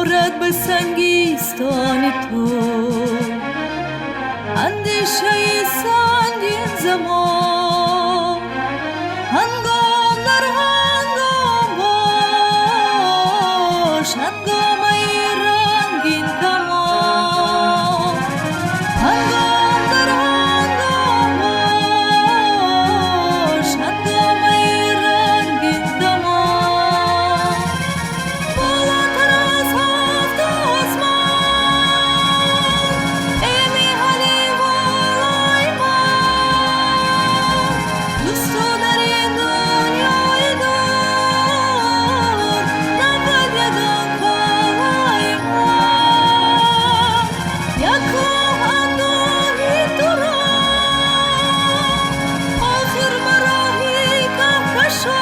دارد به سنگیستان تو اندیشه سنگین زمان هنگام در هنگام باش هنگام ای رنگین کمان هنگام در هنگام باش هنگام ای رنگین کمان بالاتر از هفت آسمان ای میهنی بالای من دوست تو در این دنیای دور نبود یگان کالای من یکم اندوهی تو را آخر مراهی کهکشان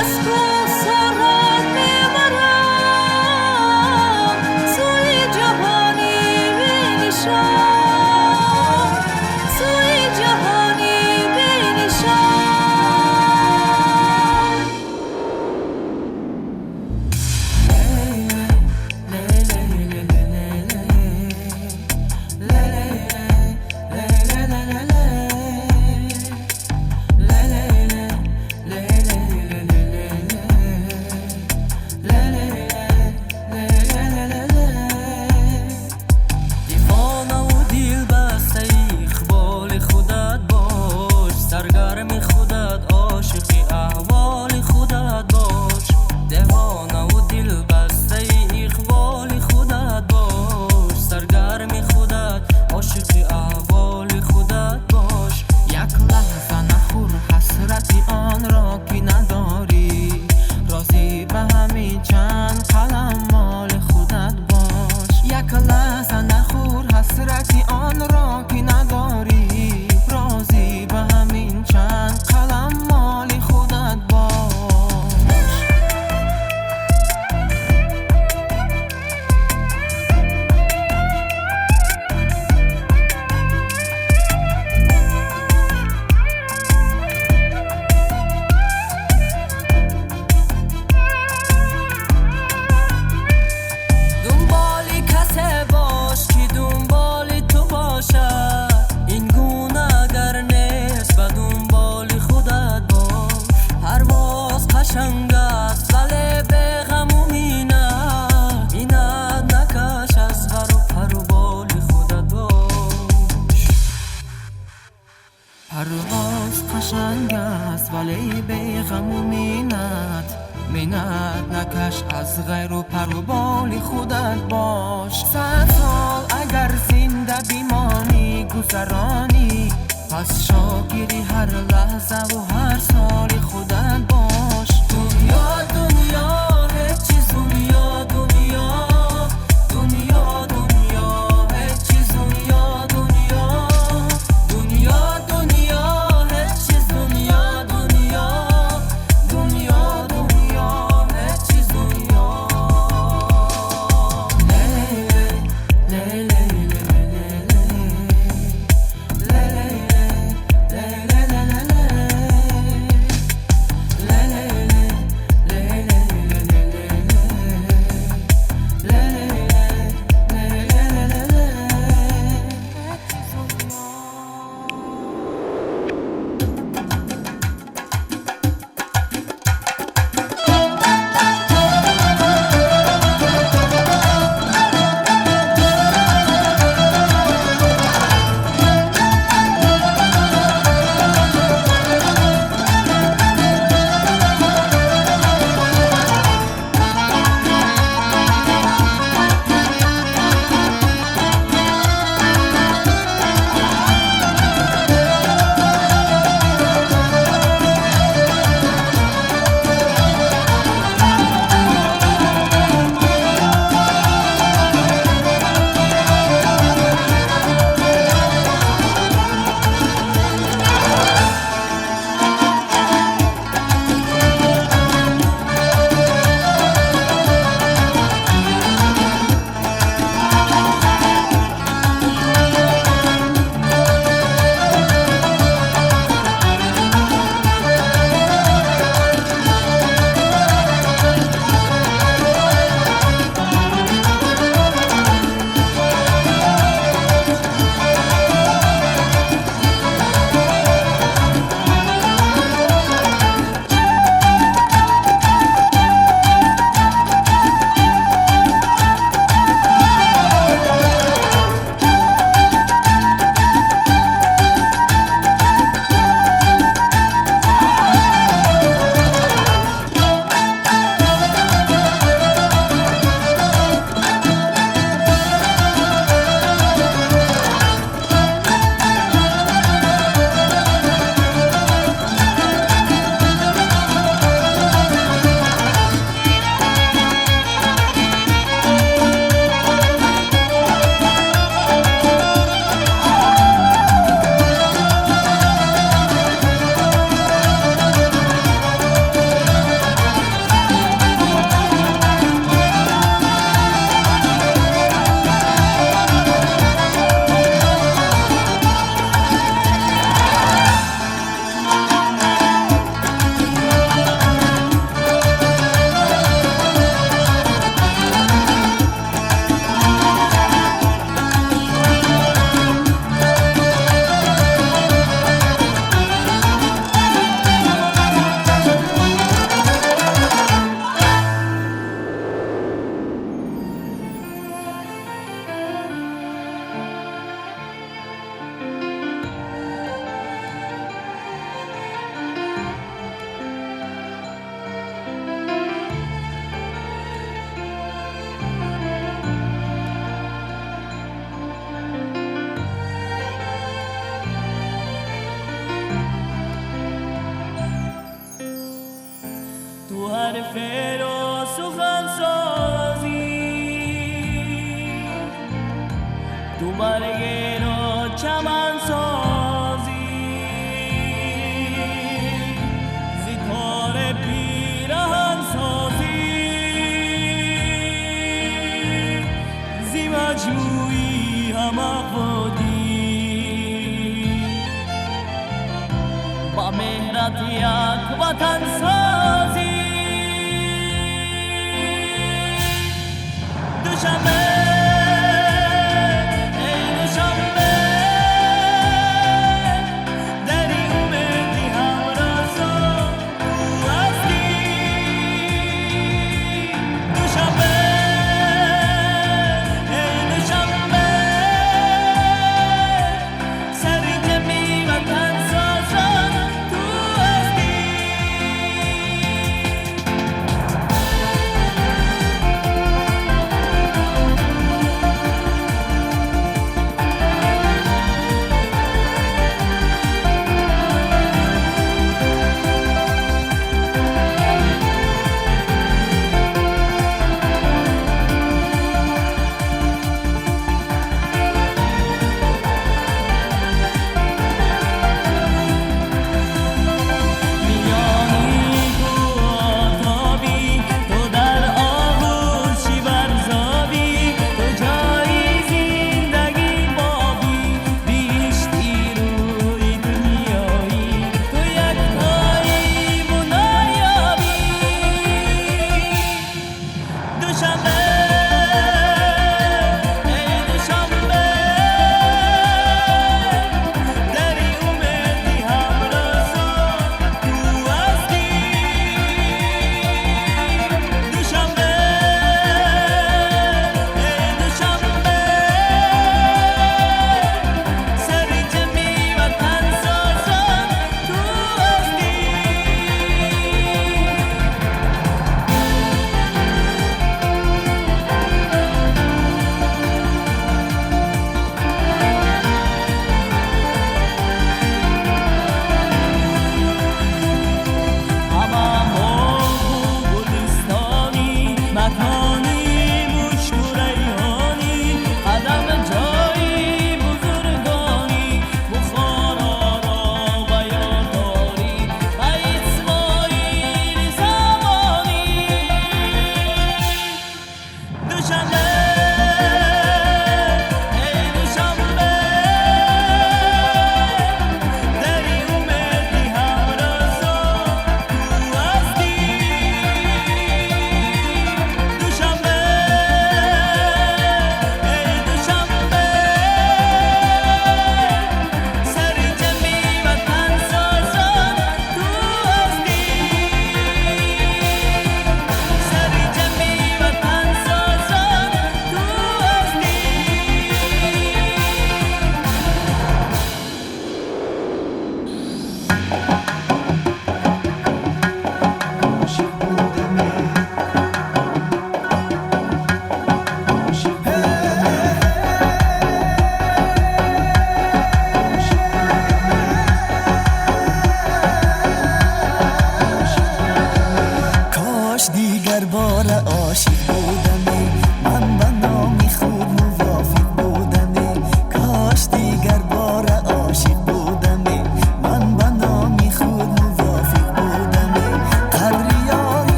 از کوسرت میبرم سوی جهانی بینشان سوی جهانی بینشان دیوانه و دل بسته اقبال خودت باش سرگرم خودت عاشق احوال خودت باش دیوانه و دل بسته اقبال خودت باش سرگرم خودت عاشق احوال خودت باش یک لحظه نخور حسرت آن را که نداری راضی به همین چند قلم مال خودت باش یک لحظه نخور حسرت آن را که نداری راضی به همین چند قلم مال خودت باش دنبالی کسی باش که دنبال تو باشد این گونه اگر نیست به دنبال خودت باش پرواز قشنگ است ولی به غم و مینت اینت نکش از غر و پروبال خودت باش پرواز قشنگ است ولی به غم و مینت نکش از غیر و پروبال خودت باش 100 سال اگر زنده بیمانی گذرانی پس شاگیری هر لحظه و هر سال خودت باش دنیا دنیا هیچ چیز دنیا دنیا دنیا دنیا هیچ چیز دنیا دنیا دنیا دنیا هیچ چیز دنیا دنیا دنیا دنیا هیچ چیز دنیا برگ را چمن سازی ستاره پیرهن سازی زی مجموعی هم اقوادی با مهرت یک وطن سازی دوشنبه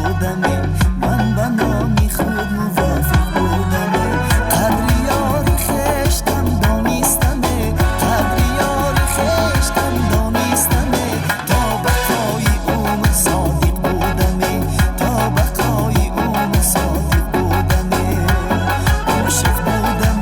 بودم، من به نامی خود موافق بودم. قدر یار خشتم دانستم، قدر یار خشتم دانستم. تا بقای عمر صادق بودم، تا بقای عمر صادق بودم، عاشق بودم.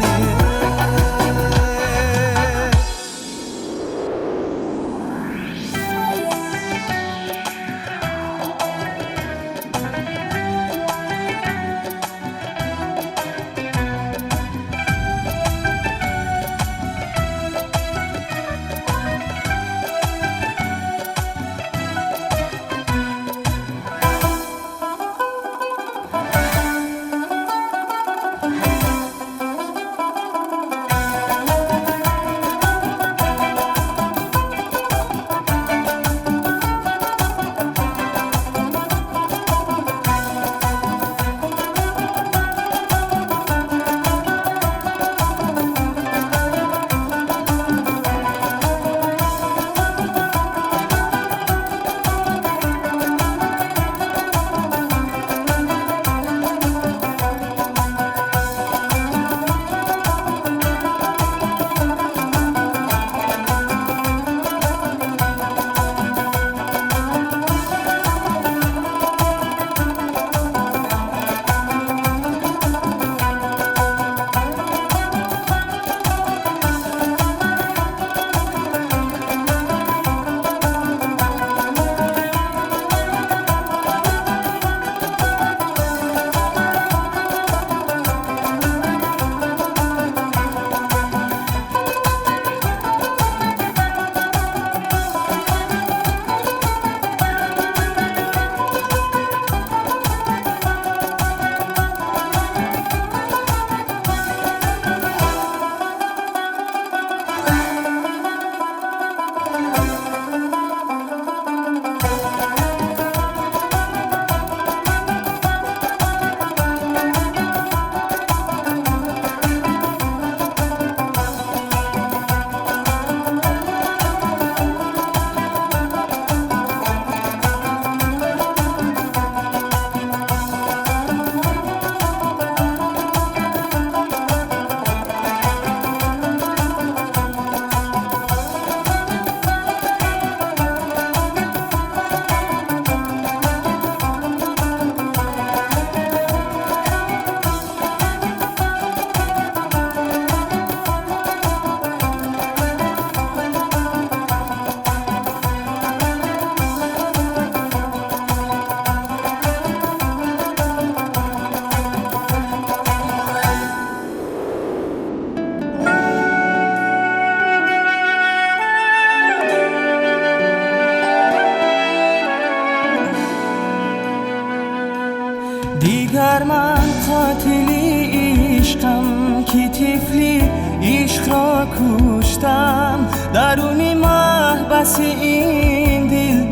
دیگر من قاتلی عشقم که طفلی عشق را کشتم. درونی محبس این دل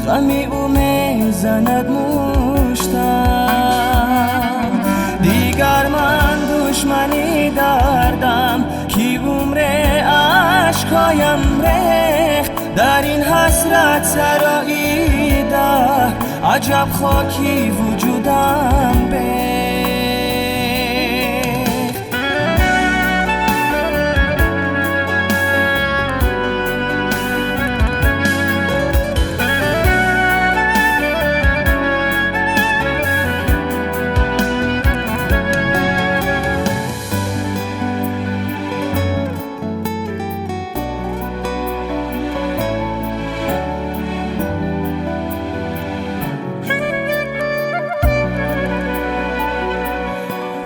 غم او میزند مشتم. دیگر من دشمنی دردم که عمر عشقایم ریخت در این حسرت سرایی ده. عجب خاکی وجودم ریخت.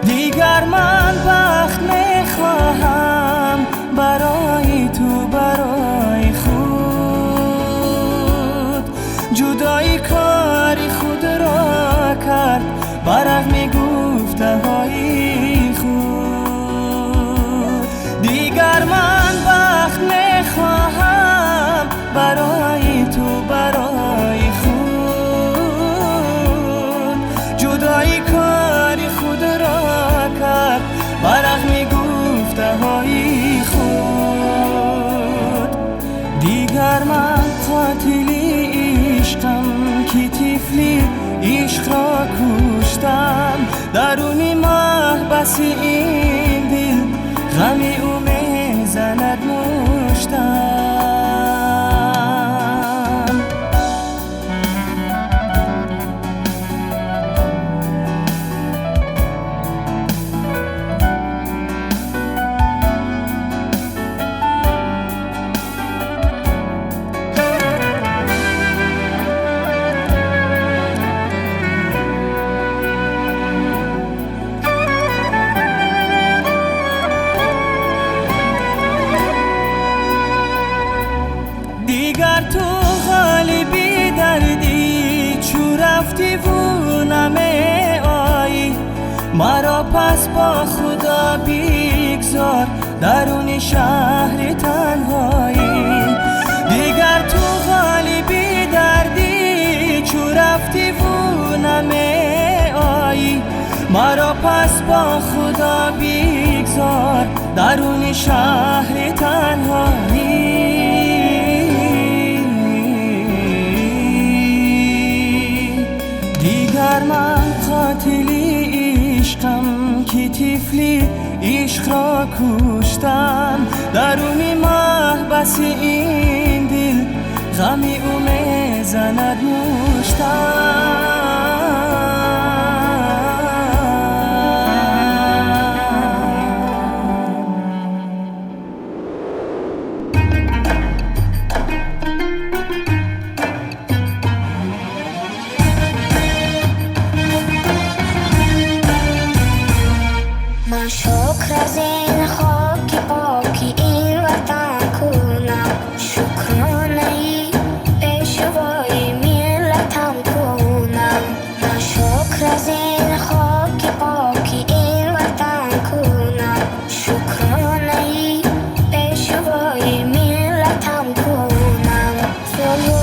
دیگر من بخت میخواهم برای تو، برای خود. جدایی کاری خود را کرد برق میگفته های خود. دیگر من بخت میخواهم برای تو، برای خود. جدایی کاری خود را کرد برق میگفته های خود. دیگر من قاتلی عشقم که طفلی عشق را درونی محبس این دل غمی او میزند مشتم. دیگر تو خالی بی دردی چو رفتی و نمی آیی، مرا پس با خدا بیگذار درون شهر تنهایی. دیگر تو خالی بی دردی چو رفتی و نمی آیی، مرا پس با خدا بیگذار درون شهر تنهایی. دیگر من قاتلی عشقم که طفلی عشق را کشتم. درونی محبس این دل غمی او میزند مشتم. من شکر از این خاک پاکی این وطن کنم، شکرانه ای پیشوای ملتم کنم. من شکر از این خاک پاکی این وطن کنم، شکرانه ای پیشوای ملتم کنم. صلح و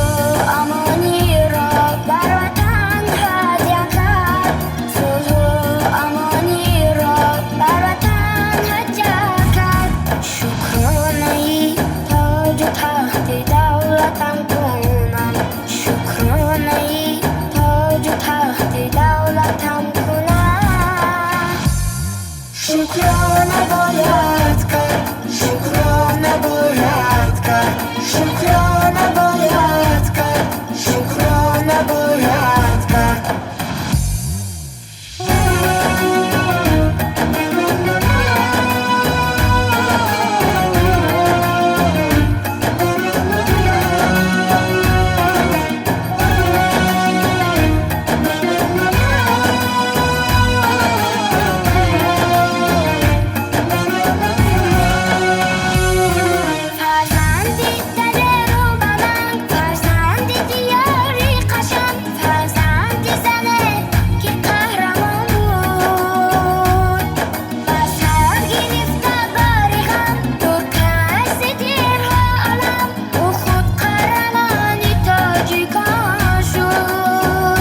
امانی را بر وطن هدیه کرد، صلح و امانی را بر وطن هدیه کرد. شکرانه ای تاج و تخت دولتم کنم، شکرانه ای تاج و تخت دولتم کنم. شکرانه باید کرد، شکرانه باید کرد، شکرانه باید کرد، شکرانه باید کرد. فرزندی دل رو بلند، فرزندی دیاری قشنگ، فرزندی زنه که قهرمان بود. بس هر گرفتگاری هم دور کس دیرها عالم، او خود قهرمانی تاجیکان شد.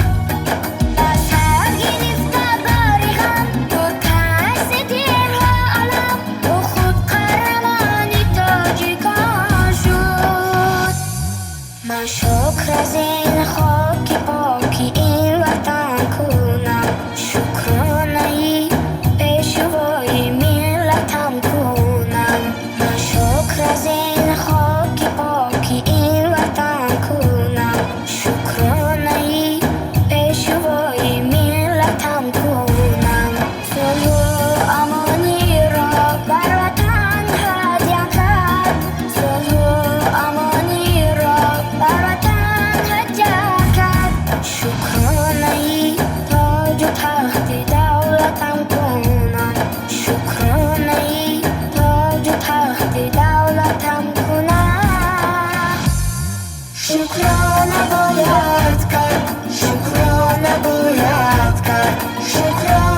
بس هر گرفتگاری هم دور کس دیرها عالم، او خود قهرمانی تاجیکان شد. من شکر از این خاک پاکی این وطن کنم، شکرانه ای پیشوای ملتم کنم. من شکر از این خاک پاکی این وطن کنم، شکرانه ای پیشوای ملتم کنم. صلح و امانی را بر وطن هدیه کرد، صلح و امانی را بر وطن هدیه کرد. شکرانه ای تاج و تخت دولتم کنم، شکرانه ای تاج و تخت دولتم کنم. شکرانه باید کرد، شکرانه باید کرد، شکرانه